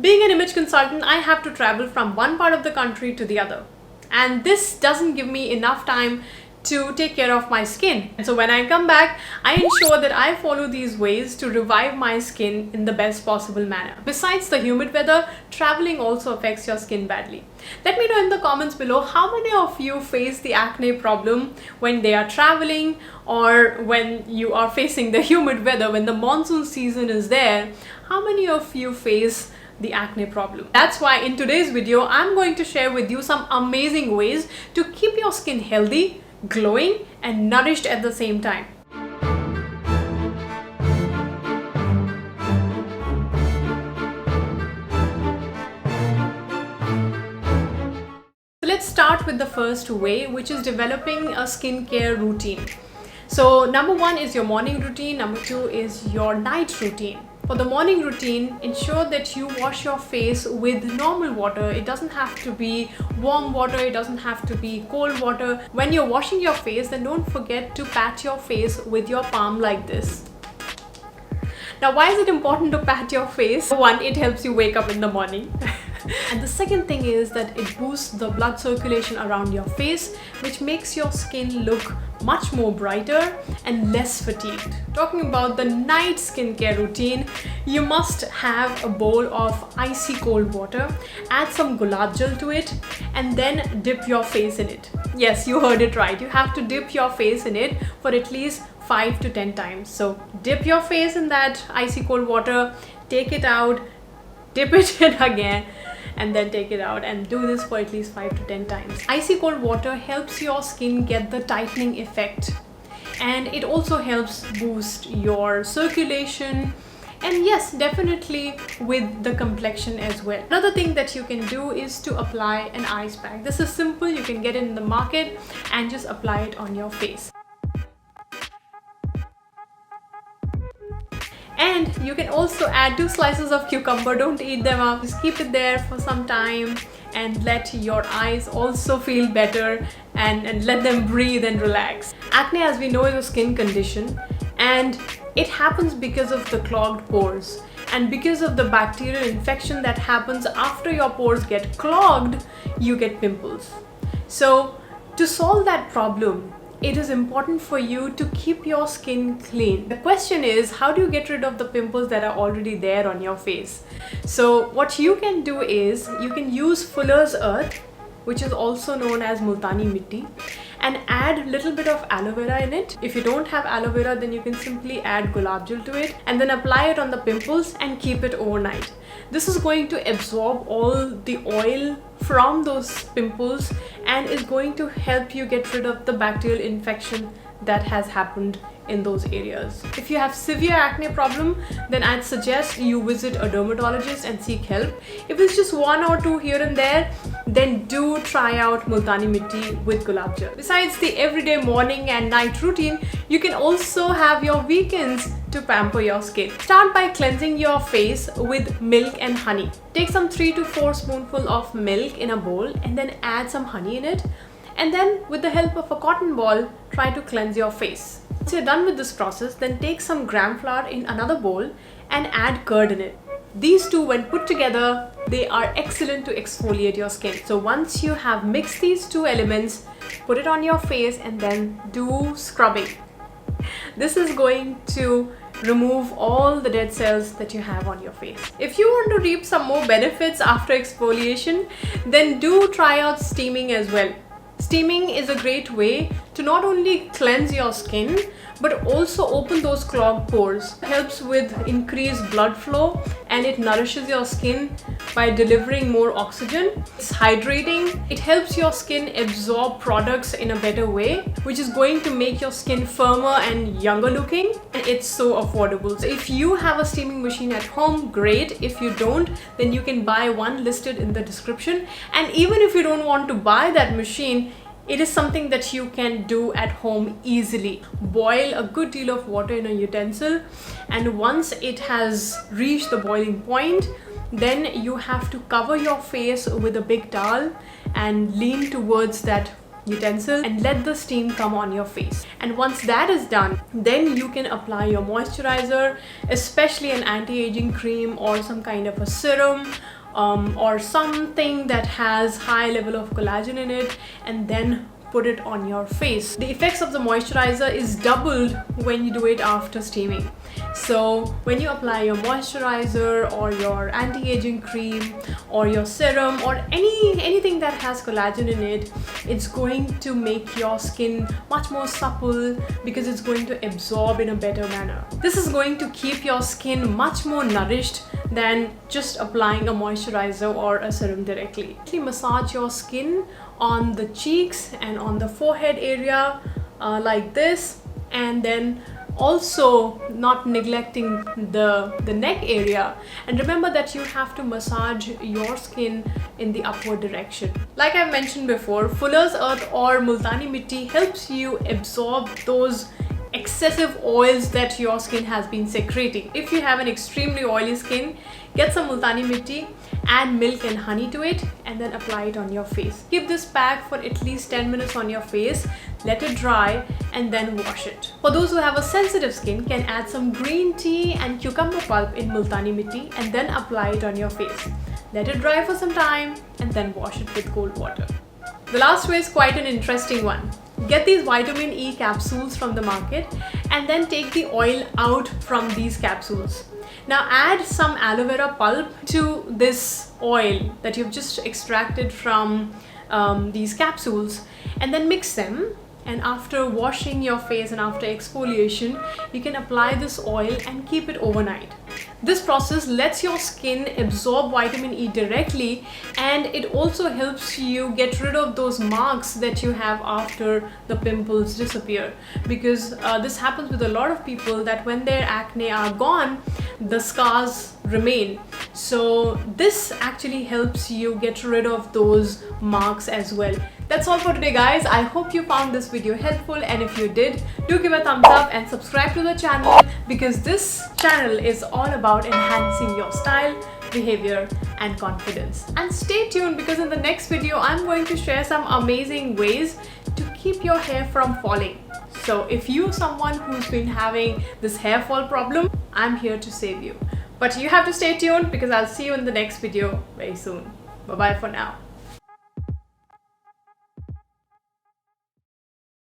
Being an image consultant, I have to travel from one part of the country to the other. And this doesn't give me enough time to take care of my skin. And so when I come back, I ensure that I follow these ways to revive my skin in the best possible manner. Besides the humid weather, traveling also affects your skin badly. Let me know in the comments below how many of you face the acne problem when they are traveling or when you are facing the humid weather, when the monsoon season is there. How many of you face the acne problem? That's why in today's video, I'm going to share with you some amazing ways to keep your skin healthy, glowing and nourished at the same time. So let's start with the first way, which is developing a skincare routine. So number one is your morning routine, number two is your night routine. For the morning routine, ensure that you wash your face with normal water. It doesn't have to be warm water, it doesn't have to be cold water. When you're washing your face, then don't forget to pat your face with your palm like this. Now, why is it important to pat your face? One, it helps you wake up in the morning. And the second thing is that it boosts the blood circulation around your face, which makes your skin look much more brighter and less fatigued. Talking about the night skincare routine, you must have a bowl of icy cold water, add some gulab jal to it, and then dip your face in it. Yes, you heard it right. You have to dip your face in it for at least 5 to 10 times. So dip your face in that icy cold water, take it out, dip it in again, and then take it out, and do this for at least 5 to 10 times. Icy cold water helps your skin get the tightening effect, and it also helps boost your circulation, and yes, definitely with the complexion as well. Another thing that you can do is to apply an ice pack. This is simple, you can get it in the market and just apply it on your face. And you can also add 2 slices of cucumber. Don't eat them up, just keep it there for some time and let your eyes also feel better and let them breathe and relax. Acne, as we know, is a skin condition, and it happens because of the clogged pores. And because of the bacterial infection that happens after your pores get clogged, you get pimples. So to solve that problem, it is important for you to keep your skin clean. The question is, how do you get rid of the pimples that are already there on your face? So what you can do is, you can use Fuller's Earth, which is also known as Multani Mitti, and add little bit of aloe vera in it. If you don't have aloe vera, then you can simply add gulab jal to it and then apply it on the pimples and keep it overnight. This is going to absorb all the oil from those pimples and is going to help you get rid of the bacterial infection that has happened in those areas. If you have severe acne problem, then I'd suggest you visit a dermatologist and seek help. If it's just 1 or 2 here and there, then do try out Multani Mitti with gulab jal. Besides the everyday morning and night routine, you can also have your weekends to pamper your skin. Start by cleansing your face with milk and honey. Take some 3 to 4 spoonfuls of milk in a bowl and then add some honey in it. And then with the help of a cotton ball, try to cleanse your face. Once you're done with this process, then take some gram flour in another bowl and add curd in it. These two, when put together, they are excellent to exfoliate your skin. So once you have mixed these 2 elements, put it on your face and then do scrubbing. This is going to remove all the dead cells that you have on your face. If you want to reap some more benefits after exfoliation, then do try out steaming as well. Steaming is a great way to not only cleanse your skin, but also open those clogged pores. It helps with increased blood flow and it nourishes your skin by delivering more oxygen. It's hydrating. It helps your skin absorb products in a better way, which is going to make your skin firmer and younger looking. And it's so affordable. So if you have a steaming machine at home, great. If you don't, then you can buy one listed in the description. And even if you don't want to buy that machine, it is something that you can do at home easily. Boil a good deal of water in a utensil, and once it has reached the boiling point, then you have to cover your face with a big towel and lean towards that utensil and let the steam come on your face. And once that is done, then you can apply your moisturizer, especially an anti-aging cream or some kind of a serum, or something that has high level of collagen in it, and then put it on your face. The effects of the moisturizer is doubled when you do it after steaming. So when you apply your moisturizer or your anti-aging cream or your serum or anything that has collagen in it, it's going to make your skin much more supple because it's going to absorb in a better manner. This is going to keep your skin much more nourished than just applying a moisturizer or a serum directly. Massage your skin on the cheeks and on the forehead area like this, and then also not neglecting the neck area. And remember that you have to massage your skin in the upward direction. Like I mentioned before, Fuller's Earth or Multani Mitti helps you absorb those excessive oils that your skin has been secreting. If you have an extremely oily skin, get some Multani Mitti, add milk and honey to it, and then apply it on your face. Keep this pack for at least 10 minutes on your face, let it dry, and then wash it. For those who have a sensitive skin, can add some green tea and cucumber pulp in Multani Mitti and then apply it on your face. Let it dry for some time and then wash it with cold water. The last way is quite an interesting one. Get these vitamin E capsules from the market and then take the oil out from these capsules. Now add some aloe vera pulp to this oil that you've just extracted from these capsules, and then mix them. And after washing your face and after exfoliation, you can apply this oil and keep it overnight. This process lets your skin absorb vitamin E directly, and it also helps you get rid of those marks that you have after the pimples disappear, because this happens with a lot of people that when their acne are gone, the scars remain. So this actually helps you get rid of those marks as well. That's all for today, guys. I hope you found this video helpful, and if you did, do give a thumbs up and subscribe to the channel, because this channel is all about enhancing your style, behavior and confidence. And stay tuned, because in the next video I'm going to share some amazing ways to keep your hair from falling. So if you're someone who's been having this hair fall problem, I'm here to save you. But you have to stay tuned, because I'll see you in the next video very soon. Bye bye for now.